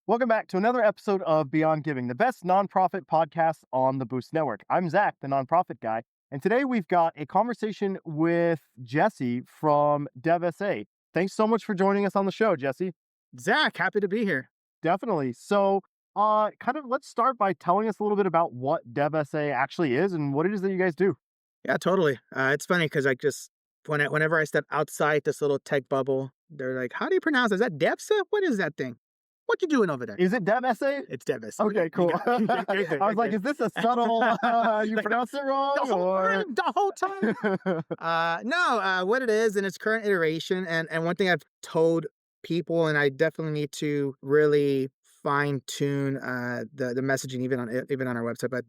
Welcome back to another episode of Beyond Giving, the best nonprofit podcast on the Boost Network. I'm Zach, the nonprofit guy, and today we've got a conversation with Jesse from DEVSA. Thanks so much for joining us on the show, Jesse. Zach, happy to be here. Definitely. So, let's start by telling us a little bit about what DEVSA actually is and what it is that you guys do. Yeah, totally. It's funny because whenever I step outside this little tech bubble, they're like, "How do you pronounce it? Is that DEVSA? What is that thing? What you doing over there?" Is it DEVSA? It's DEVSA. Okay, cool. I was like, is this a subtle, you Like, pronounced it wrong? the whole time. No, what it is in its current iteration, and one thing I've told people, and I definitely need to really fine tune the messaging even on our website, but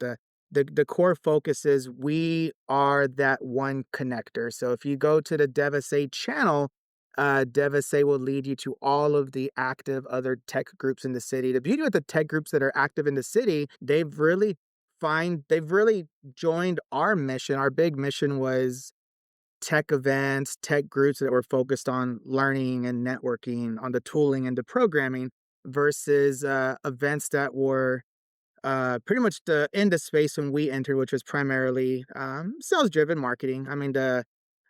the core focus is we are that one connector. So if you go to the DevSA channel, DevSA will lead you to all of the active other tech groups in the city. The beauty with the tech groups that are active in the city, they've really joined our mission. Our big mission was tech events, tech groups that were focused on learning and networking, on the tooling and the programming, versus events that were pretty much in the space when we entered, which was primarily sales-driven marketing.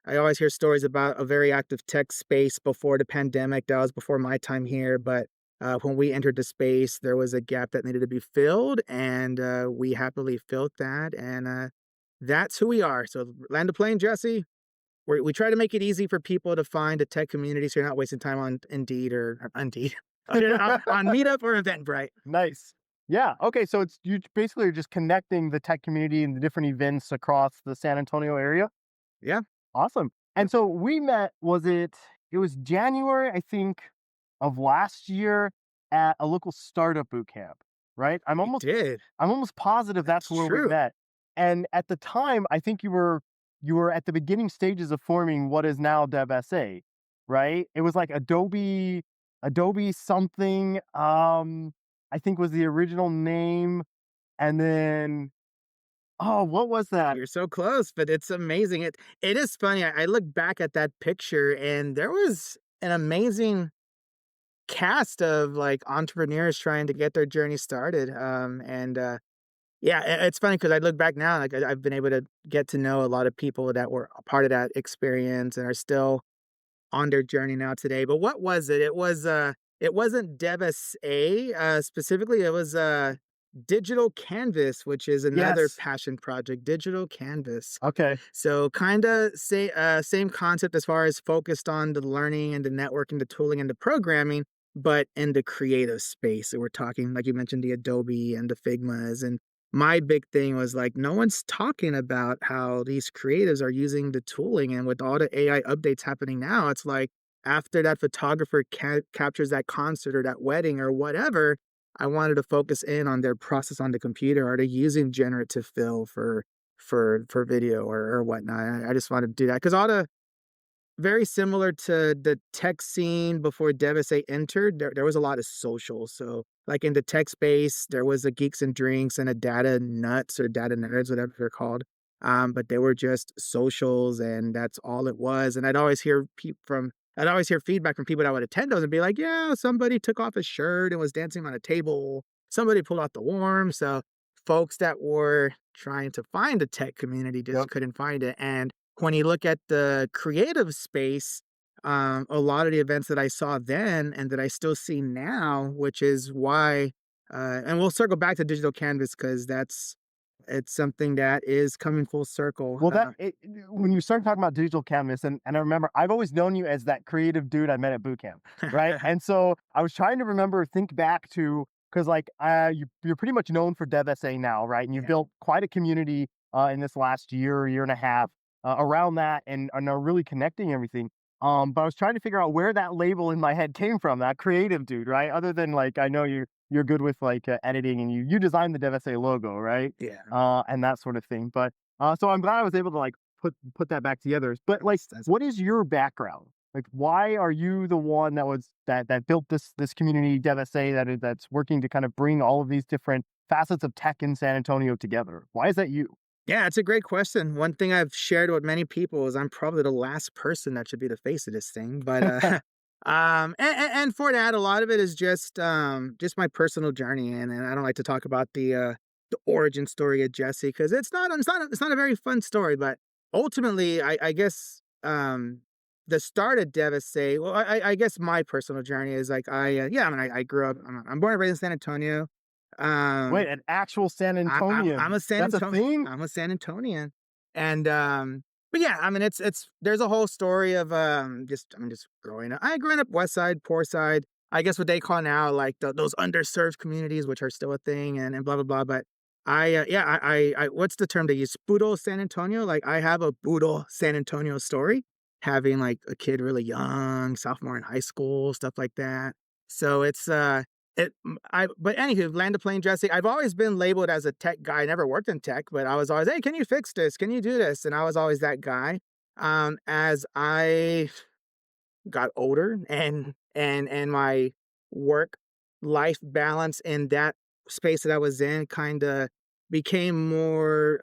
I always hear stories about a very active tech space before the pandemic. That was before my time here, but when we entered the space, there was a gap that needed to be filled, and we happily filled that, and that's who we are. So land the plane, Jesse. We try to make it easy for people to find a tech community, so you're not wasting time on Indeed or Indeed, on Meetup or Eventbrite. Nice. Yeah. Okay. So it's you basically are just connecting the tech community and the different events across the San Antonio area. Yeah. Awesome. And so we met, it was January, I think, of last year at a local startup boot camp, right? We did. I'm almost positive that's That's where we true. met. And at the time, I think you were at the beginning stages of forming what is now DevSA, right? It was like Adobe something, I think was the original name. And then, oh, what was that? You're so close, but it's amazing. It is funny. I look back at that picture, and there was an amazing cast of like entrepreneurs trying to get their journey started. Yeah, it's funny because I look back now, like I've been able to get to know a lot of people that were a part of that experience and are still on their journey now today. But what was it? It wasn't Devis A specifically. It was Digital Canvas, which is another Yes. passion project. Digital Canvas. Okay. So kind of same concept as far as focused on the learning and the networking, the tooling and the programming, but in the creative space. So we're talking, like you mentioned, the Adobe and the Figmas. And my big thing was like, no one's talking about how these creatives are using the tooling. And with all the AI updates happening now, it's like after that photographer captures that concert or that wedding or whatever, I wanted to focus in on their process on the computer. Are they using generative fill for video or whatnot? I just wanted to do that because all the very similar to the tech scene before DevSA entered, there was a lot of social. So like in the tech space, there was a Geeks and Drinks and a Data Nuts or Data Nerds, whatever they're called. But they were just socials and that's all it was. And I'd always hear feedback from people that would attend those and be like, yeah, somebody took off his shirt and was dancing on a table. Somebody pulled out the worm. So folks that were trying to find the tech community just Yep. couldn't find it. And when you look at the creative space, a lot of the events that I saw then and that I still see now, which is why, and we'll circle back to Digital Canvas because it's something that is coming full circle. Well, when you started talking about digital canvas, and I remember I've always known you as that creative dude I met at boot camp, right? And so I was trying to think back to because you're pretty much known for DevSA now, right? And you've Yeah. built quite a community in this last year and a half around that, and are really connecting everything. But I was trying to figure out where that label in my head came from, that creative dude, right? Other than like I know you're good with like editing, and you designed the DevSA logo, right? Yeah. And that sort of thing. But so I'm glad I was able to like put that back together. But like, That's what is your background? Like, why are you the one that built this community DevSA that's working to kind of bring all of these different facets of tech in San Antonio together? Why is that you? Yeah, it's a great question. One thing I've shared with many people is I'm probably the last person that should be the face of this thing. But And for that, a lot of it is just my personal journey, and I don't like to talk about the origin story of Jesse because it's not a very fun story. But ultimately, I guess the start of Devastate. Well, I guess my personal journey is like yeah. I mean, I grew up. I'm born and raised in San Antonio. Wait, Um, an actual San Antonian. That's a thing? I'm a San Antonian, and but yeah, I mean, it's there's a whole story of just growing up. I growing up West Side, Poor Side. I guess what they call now like those underserved communities, which are still a thing, and blah blah blah. But yeah, what's the term they use? Boodle San Antonio. Like I have a Boodle San Antonio story, having like a kid really young, sophomore in high school, stuff like that. So but anywho, land the plane, Jesse. I've always been labeled as a tech guy. I never worked in tech, but I was always, hey, can you fix this? Can you do this? And I was always that guy. As I got older and my work life balance in that space that I was in kind of became more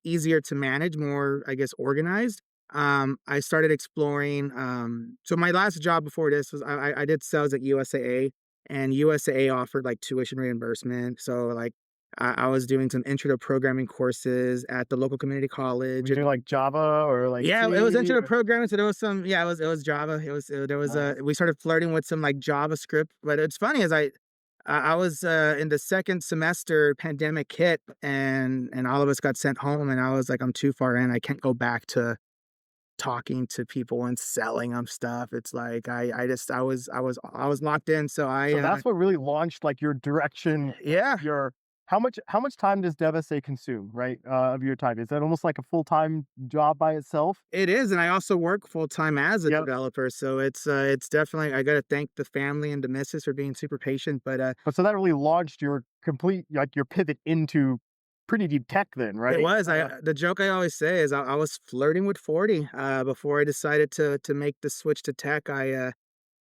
easier to manage, more I guess organized. I started exploring. So my last job before this was I did sales at USAA, and USAA offered like tuition reimbursement. So like I was doing some intro to programming courses at the local community Were college. you doing like Java or like Yeah, it was C intro to or programming, so there was some it was Java. There was, nice. we started flirting with some, like, JavaScript, but it's funny as I was, in the 2nd semester, pandemic hit, and all of us got sent home, and I was like, "I'm too far in, I can't go back to talking to people and selling them stuff." It's like, I was locked in, so So that's what really launched like your direction, yeah. your how much time does Devastate consume, right? Of your time? Is that almost like a full-time job by itself? It is, and I also work full time as a Yep. developer, so it's definitely I gotta thank the family and the missus for being super patient, but, But so that really launched your complete like your pivot into pretty deep tech then, it right? was, the joke I always say is I was flirting with 40, before I decided to make the switch to tech. I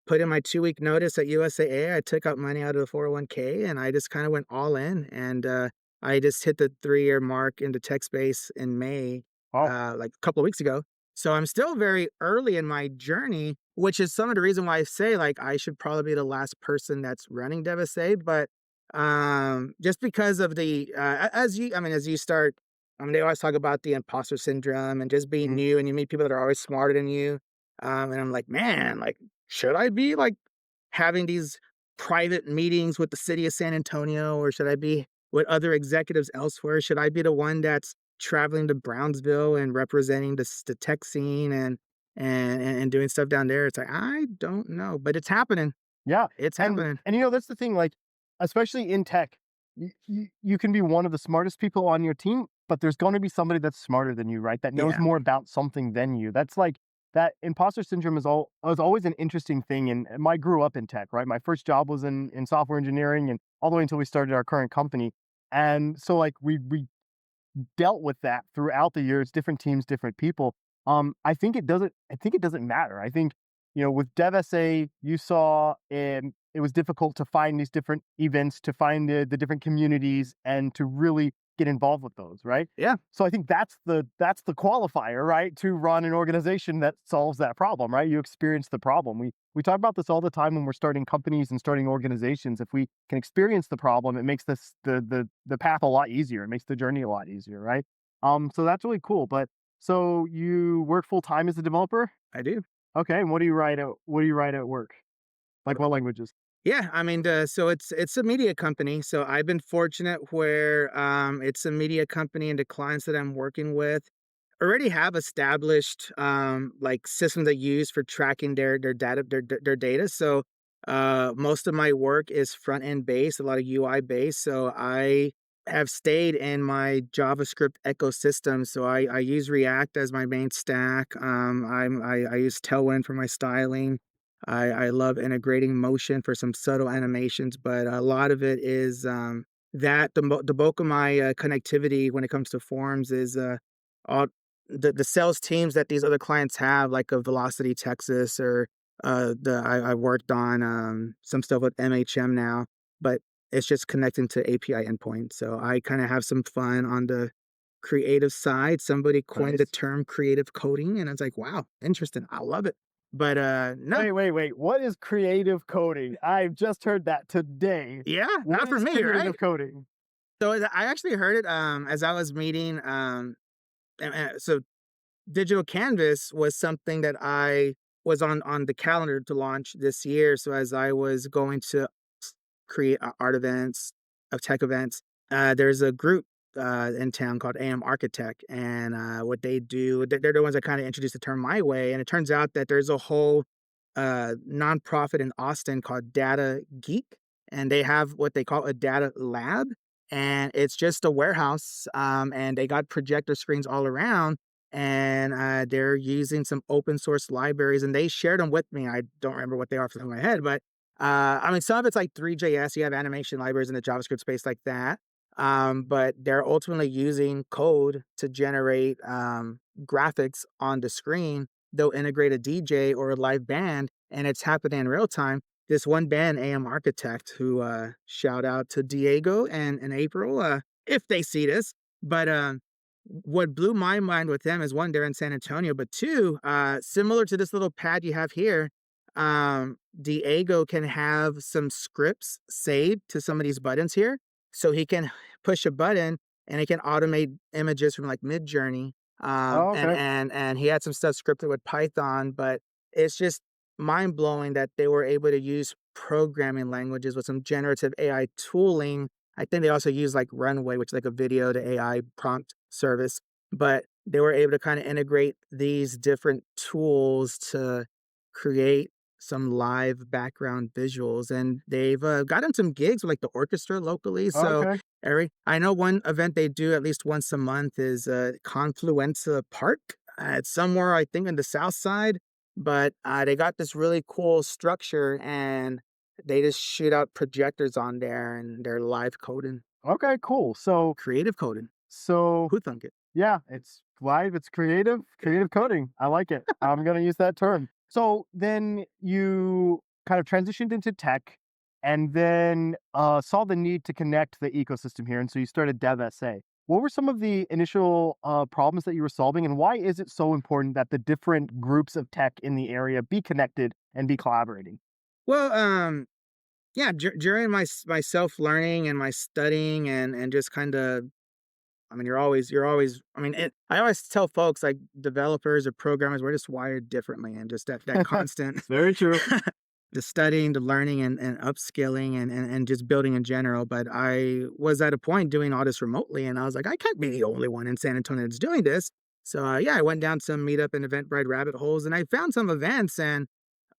put in my 2-week notice at USAA, I took out money out of the 401k, and I just kinda went all in, and, I just hit the 3-year mark in the tech space in May, Oh, like, a couple of weeks ago. So I'm still very early in my journey, which is some of the reason why I say, like, I should probably be the last person that's running Devastate, but, just because of as you start they always talk about the imposter syndrome and just being mhm. new, and you meet people that are always smarter than you, and I'm like, "Man, like, should I be, like, having these private meetings with the city of San Antonio, or should I be with other executives elsewhere? Should I be the one that's traveling to Brownsville and representing the tech scene and doing stuff down there?" It's like, I don't know, but it's happening. Yeah, It's and happening. that's the thing, like, especially in tech, you can be one of the smartest people on your team, but there's gonna be somebody that's smarter than you, right? That knows Yeah. more about something than you. That's like that imposter syndrome is always an interesting thing, and I grew up in tech, right? My first job was in software engineering and all the way until we started our current company, and so, like, we dealt with that throughout the years, different teams, different people. I think it doesn't matter. I think, with DevSA, you saw it was difficult to find these different events, to find the different communities, and to really get involved with those, right? Yeah. So I think that's the qualifier, right? To run an organization that solves that problem, right? You experience the problem. We talk about this all the time when we're starting companies and starting organizations. If we can experience the problem, it makes this the path a lot easier. It makes the journey a lot easier, right? So that's really cool. But so you work full time as a developer? I do. Okay, and what do you write at work? Like what languages? Yeah, I mean, so it's a media company. So I've been fortunate where it's a media company, and the clients that I'm working with already have established like systems they use for tracking their data. So most of my work is front end based, a lot of UI based. So I have stayed in my JavaScript ecosystem. So I use React as my main stack. I use Tailwind for my styling. I love integrating motion for some subtle animations, but a lot of it is the bulk of my connectivity when it comes to forms is all the sales teams that these other clients have, like a Velocity Texas, or I worked on some stuff with MHM now, but it's just connecting to API endpoints. So I kind of have some fun on the creative side. Somebody coined the Nice. term creative coding, and it's like, wow, interesting. I love it. But, no. Wait. What is creative coding? I've just heard that today. Yeah, What not for is me, right? creative coding? So, I actually heard it, as I was meeting, so Digital Canvas was something that I was on the calendar to launch this year. So as I was going to create art events, of tech events, there's a group in town called AM Architect, and what they do, they're the ones that kind of introduced the term my way. And it turns out that there's a whole nonprofit in Austin called Data Geek, and they have what they call a data lab, and it's just a warehouse, and they got projector screens all around, and they're using some open source libraries, and they shared them with me. I don't remember what they are off the top of my head, but I mean, some of it's like 3JS. You have animation libraries in the JavaScript space like that. But they're ultimately using code to generate graphics on the screen. They'll integrate a DJ or a live band, and it's happening in real time. This one band, AM Architect, who shout out to Diego and April, if they see this. But what blew my mind with them is one, they're in San Antonio, but two, similar to this little pad you have here, Diego can have some scripts saved to some of these buttons here. So he can push a button and it can automate images from like Mid Journey. Oh, And okay. he had some stuff scripted with Python, but it's just mind blowing that they were able to use programming languages with some generative AI tooling. I think they also use like Runway, which is like a video to AI prompt service, but they were able to kind of integrate these different tools to create some live background visuals, and they've gotten some gigs with like the orchestra locally. So Okay. every I know one event they do at least once a month is Confluenza Park. It's somewhere I think in the South Side, but they got this really cool structure, and they just shoot out projectors on there, and they're live coding, Okay, cool. creative coding. So Who thunk it? yeah, it's live, it's creative coding. I like it. I'm gonna use that term. So then you kind of transitioned into tech and then saw the need to connect the ecosystem here. And so you started DevSA. What were some of the initial problems that you were solving, and why is it so important that the different groups of tech in the area be connected and be collaborating? Well, yeah, during my self learning and my studying and just kind of, I mean, you're always, I mean, I always tell folks like developers or programmers, we're just wired differently, and just that constant, Very true. the studying, the learning, and upskilling, and just building in general. But I was at a point doing all this remotely, and I was like, I can't be the only one in San Antonio that's doing this. So yeah, I went down some meetup and Eventbrite rabbit holes, and I found some events, and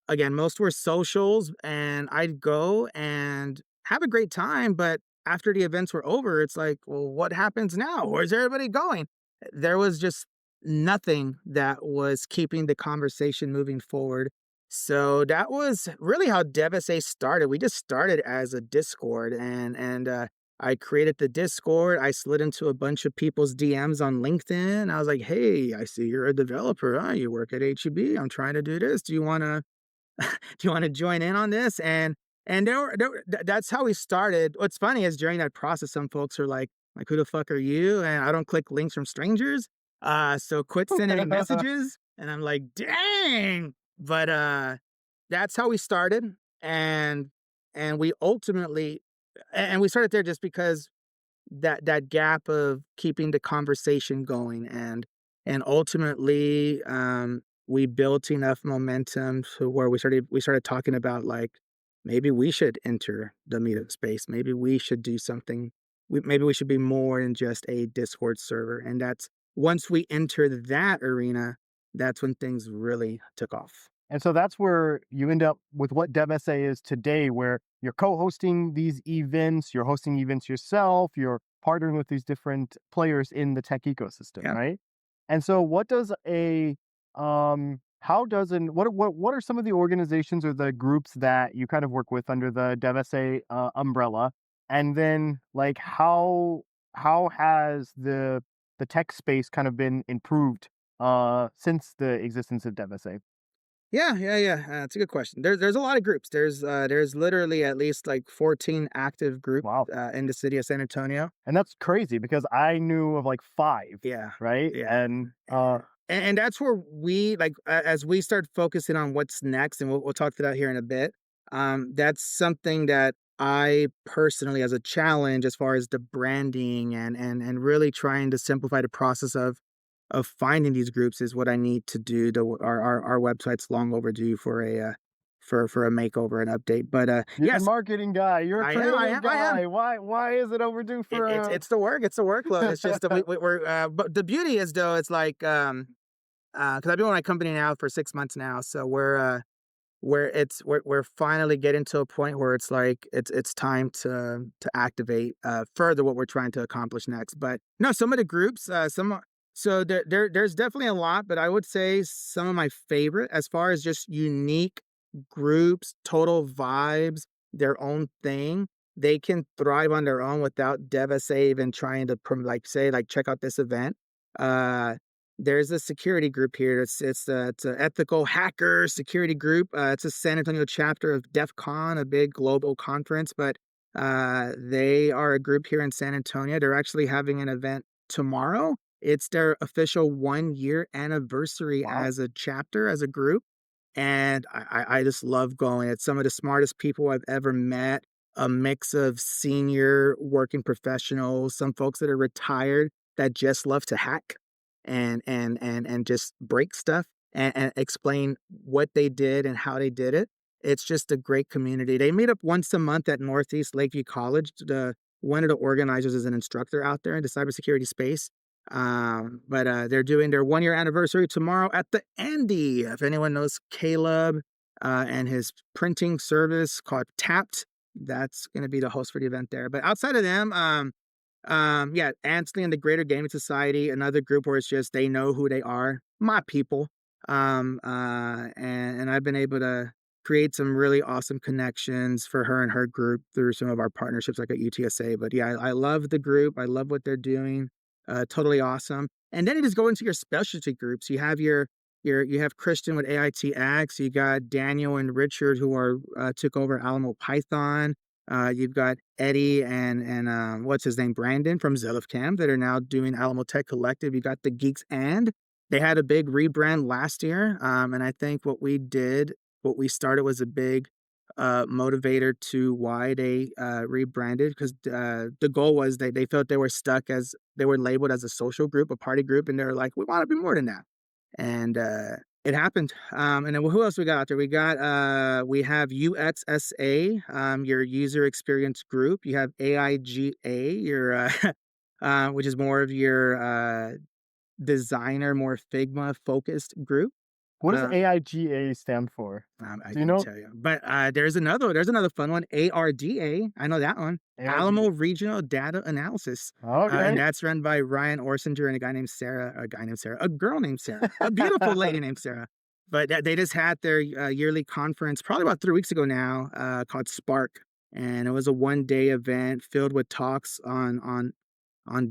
again, most were socials, and I'd go and have a great time, but after the events were over, it's like, "Well, what happens now? Where's everybody going?" There was just nothing that was keeping the conversation moving forward. So that was really how DevSA started. We just started as a Discord, and I created the Discord. I slid into a bunch of people's DMs on LinkedIn. I was like, "Hey, I see you're a developer, huh? You work at HEB. I'm trying to do this. Do you wanna do you want to join in on this?" And that's how we started. What's funny is during that process, some folks are like, who the fuck are you? And I don't click links from strangers. So quit sending me messages. And I'm like, dang. But that's how we started. And we ultimately, and we started there just because that gap of keeping the conversation going, and ultimately we built enough momentum to where we started talking about like, maybe we should enter the meetup space, maybe we should do something, maybe we should be more than just a Discord server. And that's, once we entered that arena, that's when things really took off. And so that's where you end up with what DevSA is today, where you're co-hosting these events, you're hosting events yourself, you're partnering with these different players in the tech ecosystem, Yeah. right? And so what does a how does an what are some of the organizations or the groups that you kind of work with under the DevSA umbrella? And then like how has the tech space kind of been improved since the existence of DevSA? Yeah. That's a good question. There's a lot of groups. There's literally at least like 14 active groups Wow. in the city of San Antonio. And that's crazy because I knew of like 5, Yeah, right? yeah. And, And that's where we like as we start focusing on what's next, and we'll talk to that here in a bit. That's something that I personally, as a challenge, as far as the branding and really trying to simplify the process of finding these groups, is what I need to do. Our website's long overdue for a for a makeover and update. But You're a yes, marketing guy. You're a I am, I creative am, I am. guy. Why is it overdue for a? It's the workload. It's just that we're but the beauty is though, it's like because I've been with my company now for 6 months now, so we're finally getting to a point where it's like it's time to activate further what we're trying to accomplish next. But no, some of the groups, so there's definitely a lot, but I would say some of my favorite as far as just unique groups, total vibes, their own thing. They can thrive on their own without DevSA even trying to like say like check out this event. Uh, there's a security group here. It's an ethical hacker security group. It's a San Antonio chapter of DEF CON, a big global conference, but they are a group here in San Antonio. They're actually having an event tomorrow. It's their official 1 year anniversary Wow. as a chapter, as a group. And I just love going. It's some of the smartest people I've ever met, a mix of senior working professionals, some folks that are retired that just love to hack and just break stuff and explain what they did and how they did it. It's just a great community. They meet up once a month at Northeast Lakeview College. One of the organizers is an instructor out there in the cybersecurity space. But they're doing their 1 year anniversary tomorrow at the Andy. If anyone knows Caleb and his printing service called Tapped, that's going to be the host for the event there. But outside of them, yeah, Ansley and the Greater Gaming Society, another group where it's just they know who they are, my people. And I've been able to create some really awesome connections for her and her group through some of our partnerships, like at UTSA. But yeah, I love the group. I love what they're doing. Totally awesome. And then you just go into your specialty groups. You have you have Christian with AITX. You got Daniel and Richard who are took over Alamo Python. You've got Eddie and what's his name, Brandon from Zelif Cam that are now doing Alamo Tech Collective. You got the Geeks, and they had a big rebrand last year. And I think what we started was a big motivator to why they rebranded, because the goal was they felt they were stuck as they were labeled as a social group, a party group, and they're like, we want to be more than that. And it happened. And then who else we got out there? We have UXSA, your user experience group. You have AIGA, your which is more of your designer, more Figma focused group. What does Uh, AIGA stand for? I Do you couldn't know? tell you, but there's another fun one. ARDA, I know that one. AIGA. Alamo Regional Data Analysis, and Okay. that's run by Ryan Orsinger and a girl named Sarah, a beautiful lady named Sarah. But they just had their yearly conference probably about 3 weeks ago now, called Spark, and it was a 1 day event filled with talks on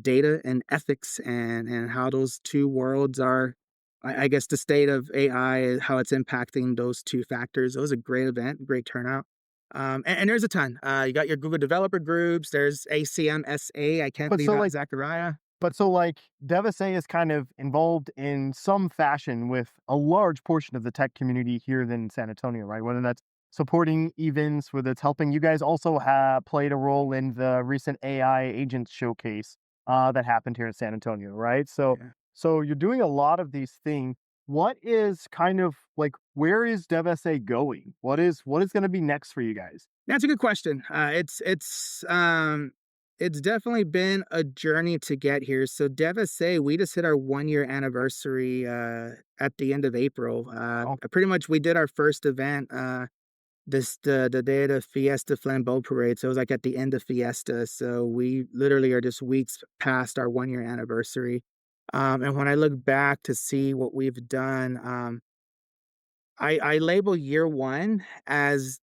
data and ethics and how those two worlds are. I guess the state of AI, how it's impacting those two factors. It was a great event, great turnout. And there's a ton. You got your Google developer groups. There's ACMSA. I can't But leave so out like Zachariah. like DevSA is kind of involved in some fashion with a large portion of the tech community here in San Antonio, right? Whether that's supporting events, whether it's helping. You guys also have played a role in the recent AI agents showcase that happened here in San Antonio, right? Yeah. So you're doing a lot of these things. What is kind of like where is DevSA going? What is going to be next for you guys? That's a good question. It's definitely been a journey to get here. So DevSA, we just hit our 1 year anniversary at the end of April. Oh, Pretty much we did our first event the day of the Fiesta Flambeau Parade. So it was like at the end of Fiesta. So we literally are just weeks past our 1 year anniversary. And when I look back to see what we've done, I label year one as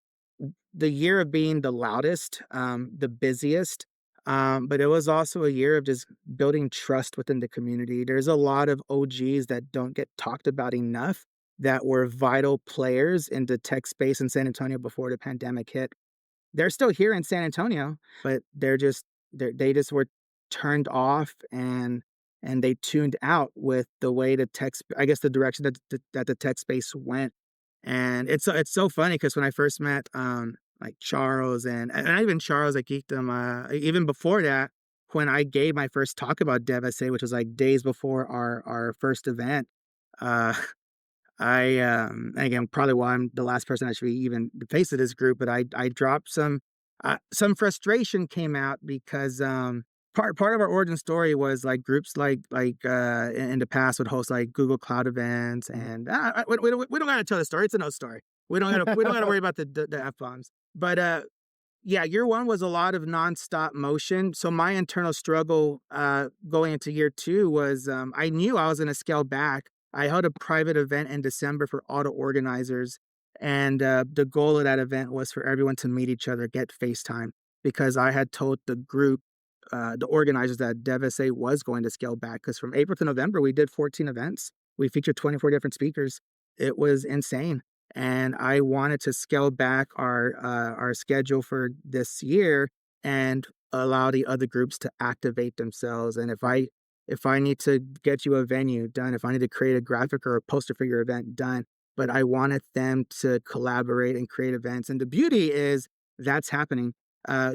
the year of being the loudest, the busiest, but it was also a year of just building trust within the community. There's a lot of OGs that don't get talked about enough that were vital players in the tech space in San Antonio before the pandemic hit. They're still here in San Antonio, but they just were turned off, and and they tuned out with the way the I guess the direction that the tech space went. And it's so funny because when I first met like Charles and not even Charles at Geekdom, even before that, when I gave my first talk about DevSA, which was like days before our first event, uh again, probably why I'm the last person actually even the face of this group, but I dropped some frustration came out because part of our origin story was like groups in the past would host like Google Cloud events, Mhm. and we don't gotta tell the story. It's a no story. We don't gotta worry about the f bombs. But yeah, year one was a lot of nonstop motion. So my internal struggle going into year two was I knew I was going to scale back. I held a private event in December for auto organizers. And the goal of that event was for everyone to meet each other, get FaceTime, because I had told the group, the organizers, that DevSA was going to scale back. Because from April to November, we did 14 events. We featured 24 different speakers. It was insane, and I wanted to scale back our schedule for this year and allow the other groups to activate themselves. And if I need to get you a venue done, if I need to create a graphic or a poster for your event done, but I wanted them to collaborate and create events. And the beauty is that's happening.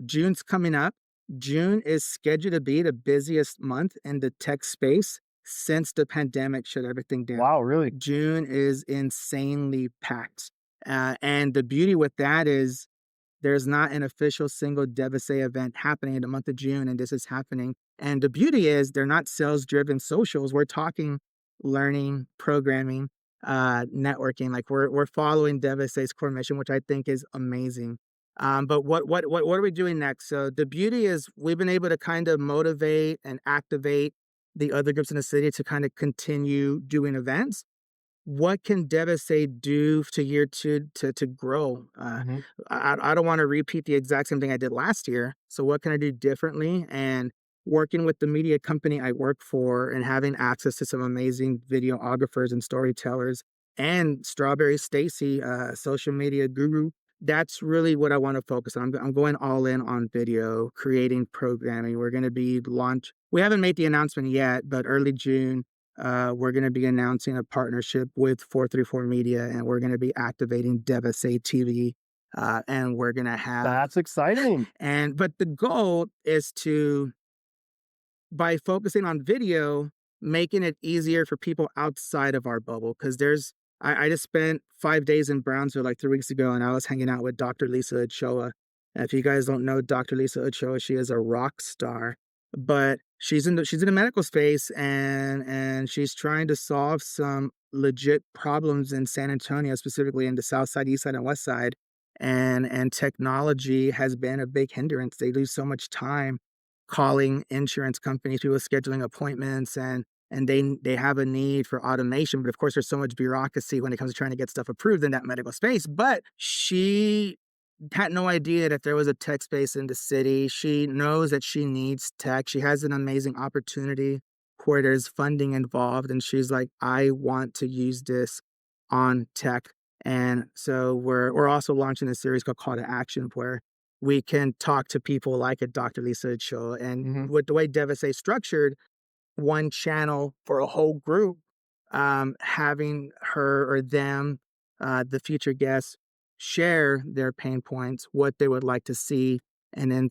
June's coming up. June is scheduled to be the busiest month in the tech space since the pandemic shut everything down. Wow, really? June is insanely packed. And the beauty with that is there's not an official single DevSA event happening in the month of June, and this is happening. And the beauty is they're not sales driven socials. We're talking learning, programming, networking. Like we're following DevSA's core mission, which I think is amazing. But what are we doing next? So the beauty is we've been able to kind of motivate and activate the other groups in the city to kind of continue doing events. What can Devastate do to year two to grow? Mhm. I don't want to repeat the exact same thing I did last year. So what can I do differently? And working with the media company I work for and having access to some amazing videographers and storytellers and Strawberry Stacy, social media guru. That's really what I want to focus on. I'm going all in on video, creating programming. We're going to be launch. We haven't made the announcement yet, but early June, we're going to be announcing a partnership with 434 Media, and we're going to be activating DEVSA TV. And we're going to have, That's exciting. but the goal is to, by focusing on video, making it easier for people outside of our bubble. Because I just spent 5 days in Brownsville like 3 weeks ago, and I was hanging out with Dr. Lisa Ochoa. And if you guys don't know Dr. Lisa Ochoa, she is a rock star, but she's in the medical space, and she's trying to solve some legit problems in San Antonio, specifically in the South Side, East Side, and West Side. And technology has been a big hindrance. They lose so much time calling insurance companies, people scheduling appointments, and they have a need for automation. But of course, there's so much bureaucracy when it comes to trying to get stuff approved in that medical space. But she had no idea that there was a tech space in the city. She knows that she needs tech. She has an amazing opportunity where there's funding involved. And she's like, I want to use this on tech. And so we're also launching a series called Call to Action, where we can talk to people like a Dr. Lisa Ochoa. And Mhm. with the way Devastate is structured, one channel for a whole group, having her or them, the future guests, share their pain points, what they would like to see, and then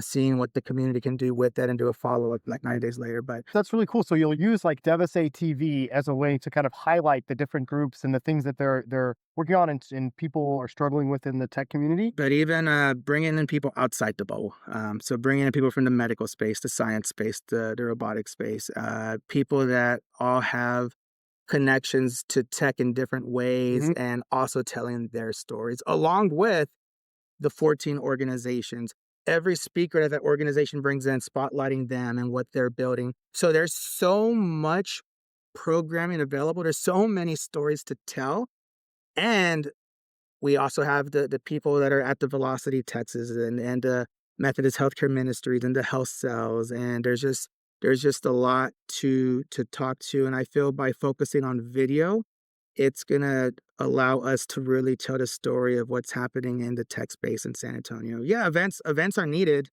seeing what the community can do with that and do a follow up like 9 days later. But That's really cool. So you'll use like DEVSA TV as a way to kind of highlight the different groups and the things that they're working on and people are struggling with in the tech community. but even bringing in people outside the bubble. So bringing in people from the medical space, the science space, the robotic space, people that all have connections to tech in different ways Mhm. and also telling their stories along with the 14 organizations. Every speaker that organization brings in, spotlighting them and what they're building. So there's so much programming available. There's so many stories to tell. And we also have the people that are at the Velocity Texas and the Methodist Healthcare Ministries and the health cells. And there's just a lot to talk to. And I feel by focusing on video, it's gonna allow us to really tell the story of what's happening in the tech space in San Antonio. Yeah, events are needed.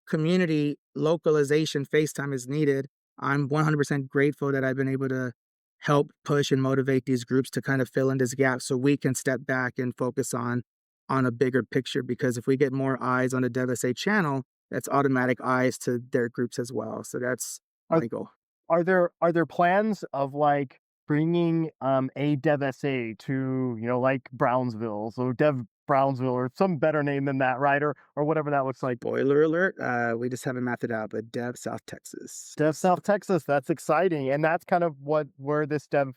Community localization, FaceTime is needed. I'm 100% grateful that I've been able to help push and motivate these groups to kind of fill in this gap so we can step back and focus on a bigger picture. Because if we get more eyes on the DevSA channel, that's automatic eyes to their groups as well. So that's Are my goal. are there plans of, like, bringing, a DevSA to, like, Brownsville, so Dev Brownsville or some better name than that, right? Or whatever that looks like. Spoiler alert, we just haven't mapped it out, but Dev South Texas. Dev South Texas, that's exciting, and that's kind of where this Dev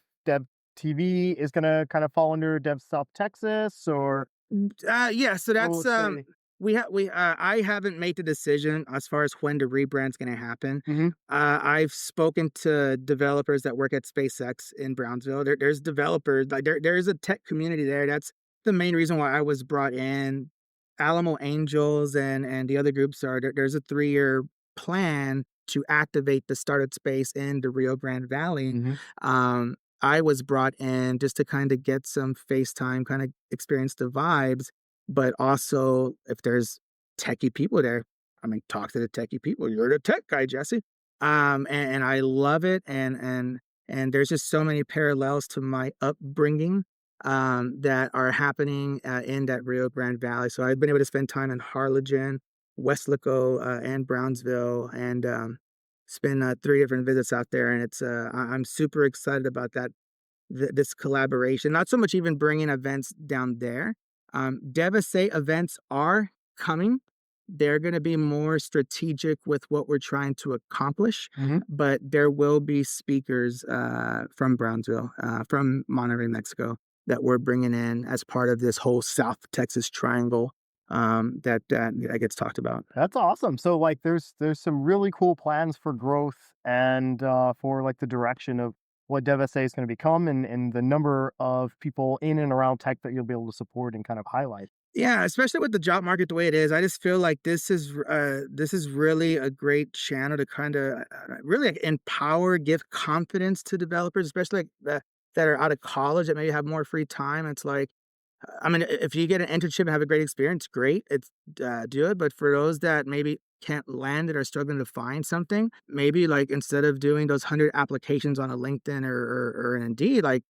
TV is gonna kind of fall under Dev South Texas, or Yeah, so what will that's it say? we I haven't made the decision as far as when the rebrand's going to happen. Mhm, I've spoken to developers that work at SpaceX in Brownsville. There's developers like there's a tech community there. That's the main reason why I was brought in. Alamo Angels and the other groups there's a 3-year plan to activate the startup space in the Rio Grande Valley. mhm, I was brought in just to kind of get some FaceTime, kind of experience the vibes, but also if there's techie people there, I mean, talk to the techie people. You're the tech guy, Jesse. And I love it. And there's just so many parallels to my upbringing that are happening in that Rio Grande Valley. So I've been able to spend time in Harlingen, Westlaco, and Brownsville, and spend 3 different visits out there. And I'm super excited about that this collaboration. Not so much even bringing events down there. DevSA events are coming. They're going to be more strategic with what we're trying to accomplish, mhm. but there will be speakers from Brownsville, from Monterrey, Mexico, that we're bringing in as part of this whole South Texas triangle that gets talked about. That's awesome. So, like, there's some really cool plans for growth and, for, like, the direction of what DevSA is gonna become and the number of people in and around tech that you'll be able to support and kind of highlight. Yeah, especially with the job market the way it is, I just feel like this is really a great channel to kind of really like, empower, give confidence to developers, especially like that are out of college that maybe have more free time. It's like, I mean, if you get an internship and have a great experience, great, it's do it. But for those that maybe can't land it or struggling to find something, maybe like instead of doing those 100 applications on a LinkedIn or an Indeed, like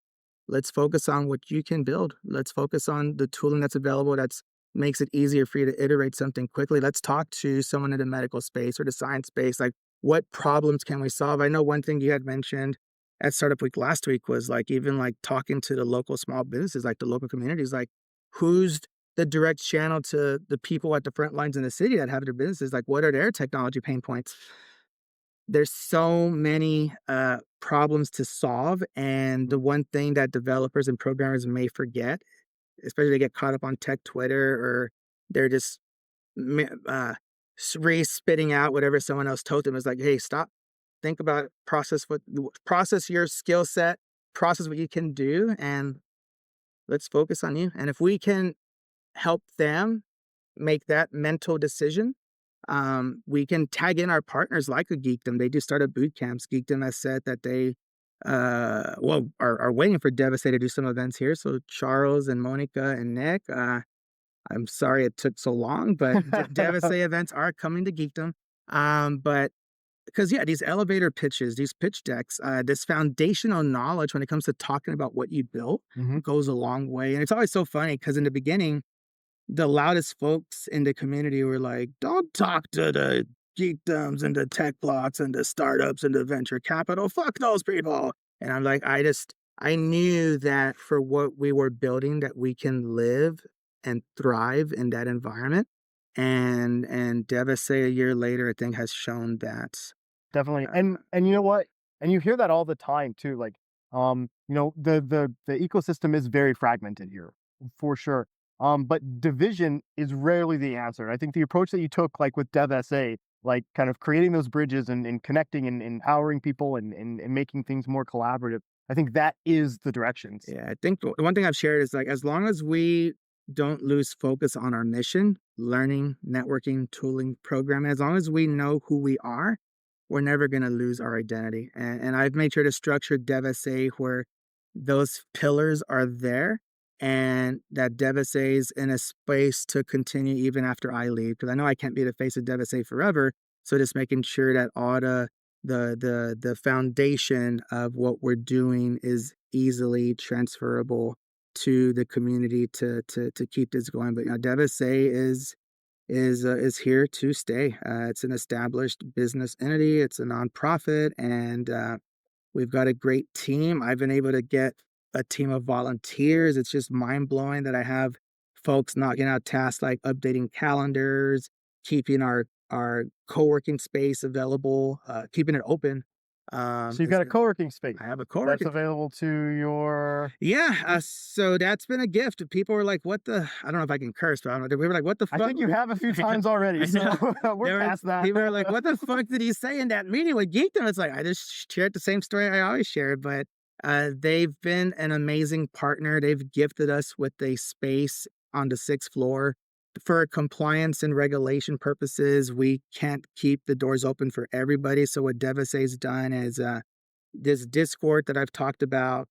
let's focus on what you can build. Let's focus on the tooling that's available that's makes it easier for you to iterate something quickly. Let's talk to someone in the medical space or the science space. Like, what problems can we solve? I know one thing you had mentioned at Startup Week last week was like even like talking to the local small businesses, like the local communities, like who's the direct channel to the people at the front lines in the city that have their businesses? Like, what are their technology pain points? There's so many problems to solve, and the one thing that developers and programmers may forget, especially they get caught up on tech Twitter or they're just spitting out whatever someone else told them is like, hey, stop, think about it, process your skill set, process what you can do, and let's focus on you. And if we can help them make that mental decision, we can tag in our partners like a Geekdom. They do startup boot camps. Geekdom has said that they are waiting for Devastate to do some events here. So Charles and Monica and Nick, I'm sorry it took so long, but Devastate events are coming to Geekdom. But because yeah, these elevator pitches, these pitch decks, this foundational knowledge when it comes to talking about what you built Mhm. goes a long way. And it's always so funny because in the beginning, the loudest folks in the community were like, "Don't talk to the geekdoms and the tech blocks and the startups and the venture capital. Fuck those people." And I'm like, I knew that for what we were building, that we can live and thrive in that environment. And Devastate a year later, I think has shown that. Definitely, Uh, and you know what? And you hear that all the time too, like, the ecosystem is very fragmented here, for sure. But division is rarely the answer. I think the approach that you took, like with DevSA, like kind of creating those bridges and connecting and empowering people and making things more collaborative, I think that is the directions. Yeah, I think the one thing I've shared is like as long as we don't lose focus on our mission, learning, networking, tooling, programming, as long as we know who we are, we're never going to lose our identity. And I've made sure to structure DevSA where those pillars are there and that DevSA is in a space to continue even after I leave. Because I know I can't be the face of DevSA forever. So just making sure that all the foundation of what we're doing is easily transferable to the community to keep this going. But, DevSA is here to stay. It's an established business entity, it's a nonprofit, and, we've got a great team. I've been able to get a team of volunteers. It's just mind blowing that I have folks knocking out tasks like updating calendars, keeping our co-working space available, keeping it open. So you've Is got a co-working space I have a that's co-working. available to your Yeah, so that's been a gift. People were like, "What the?" I don't know if I can curse, but I don't know. We were like, "What the I fuck?" think you have a few I know, times already, I know. so we're There was past that. people were like, "What the fuck did he say in that meeting with Geekdom?" It's like I just shared the same story I always share, but they've been an amazing partner. They've gifted us with a space on the sixth floor. For compliance and regulation purposes, we can't keep the doors open for everybody. So what DevSA's done is this Discord that I've talked about,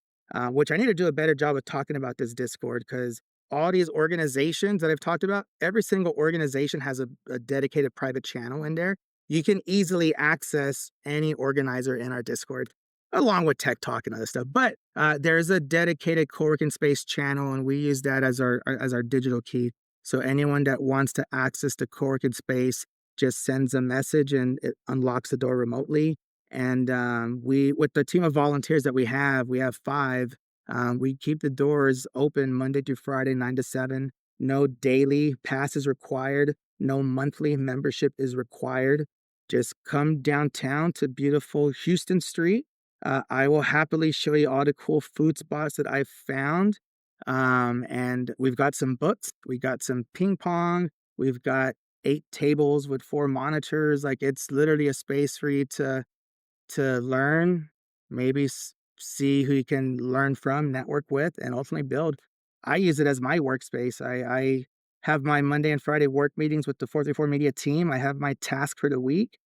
which I need to do a better job of talking about this Discord because all these organizations that I've talked about, every single organization has a dedicated private channel in there. You can easily access any organizer in our Discord, along with tech talk and other stuff. But there's a dedicated co-working space channel, and we use that as our digital key. So anyone that wants to access the co-working space just sends a message, and it unlocks the door remotely. And we, with the team of volunteers that we have five. We keep the doors open Monday through Friday, 9 to 7. No daily pass is required. No monthly membership is required. Just come downtown to beautiful Houston Street. I will happily show you all the cool food spots that I've found. And we've got some books, we got some ping pong, we've got 8 tables with 4 monitors. Like it's literally a space for you to learn, maybe see who you can learn from, network with, and ultimately build. I use it as my workspace. I have my Monday and Friday work meetings with the 434 Media team. I have my task for the week.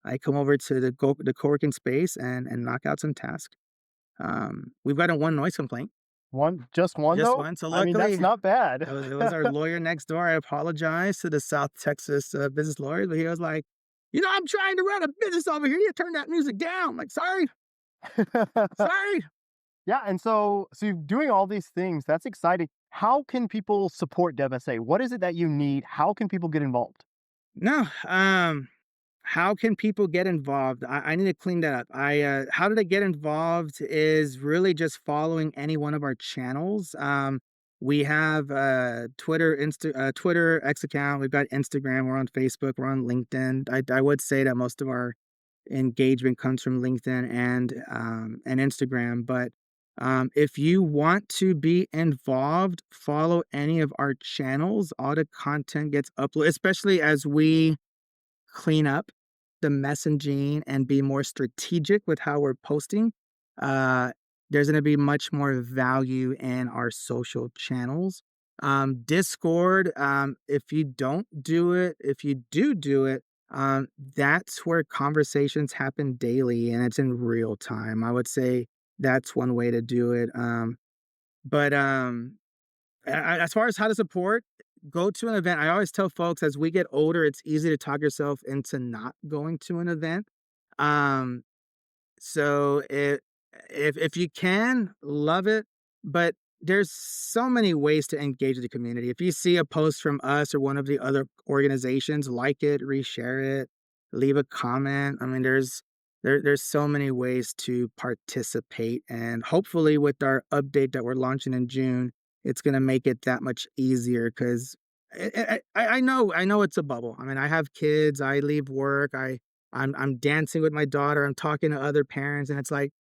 I come over to the co-working space and knock out some tasks. We've got a one noise complaint, One just one just though? one. So I mean, that's luckily, not bad. it was our lawyer next door. I apologize to the South Texas business lawyers, but he was like, I'm trying to run a business over here. You turn that music down. I'm like, sorry, sorry. Yeah, and so you're doing all these things, that's exciting. How can people support DevSA? What is it that you need? How can people get involved? No, how can people get involved? I need to clean that up. How did I get involved is really just following any one of our channels. We have Twitter X account. We've got Instagram. We're on Facebook. We're on LinkedIn. I would say that most of our engagement comes from LinkedIn and Instagram. But if you want to be involved, follow any of our channels. All the content gets uploaded, especially as we clean up the messaging and be more strategic with how we're posting. Uh, there's going to be much more value in our social channels. Discord, if you don't do it, if you do it, that's where conversations happen daily and it's in real time. I would say that's one way to do it. But as far as how to support, go to an event. I always tell folks as we get older, it's easy to talk yourself into not going to an event. Um, so if you can, love it. But there's so many ways to engage the community. If you see a post from us or one of the other organizations, like it, reshare it, leave a comment. I mean, there's so many ways to participate, and hopefully, with our update that we're launching in June, it's gonna make it that much easier. Because I know it's a bubble. I mean, I have kids. I leave work. I'm dancing with my daughter. I'm talking to other parents, and it's like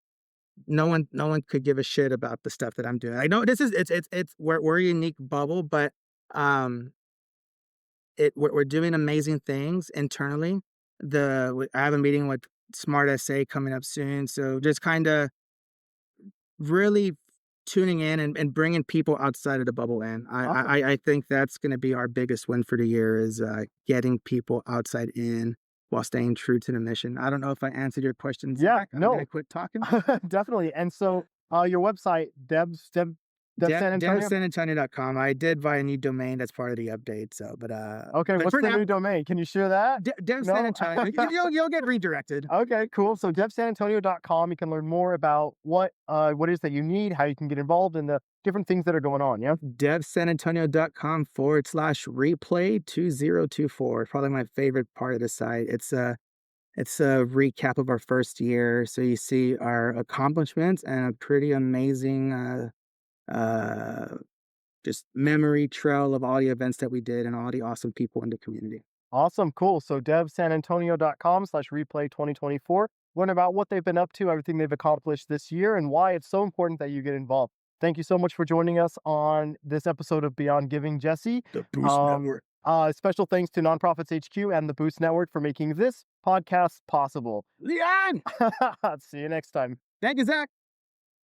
no one could give a shit about the stuff that I'm doing. I know this is it's we're a unique bubble, but um, we're doing amazing things internally. I have a meeting with Smart SA coming up soon, so just kind of really tuning in and bringing people outside of the bubble in. Awesome. I think that's going to be our biggest win for the year is getting people outside in while staying true to the mission. I don't know if I answered your question, Yeah, Zach. I'm going no, to quit talking. definitely. And so your website, Dev San Antonio? DevSanAntonio.com. I did buy a new domain that's part of the update, so Okay, but what's for the now, new domain? Can you share that? Dev San No? Antonio. You'll get redirected. Okay, cool. So devsanantonio.com, you can learn more about what it is that you need, how you can get involved, and the different things that are going on, yeah? DevSanAntonio.com/replay2024. Probably my favorite part of the site. It's a recap of our first year, so you see our accomplishments and a pretty amazing uh, just memory trail of all the events that we did and all the awesome people in the community. Awesome, cool. So devsanantonio.com/replay2024. Learn about what they've been up to, everything they've accomplished this year, and why it's so important that you get involved. Thank you so much for joining us on this episode of Beyond Giving, Jesse. The Boost Network. Special thanks to Nonprofits HQ and the Boost Network for making this podcast possible. Leon! See you next time. Thank you, Zach.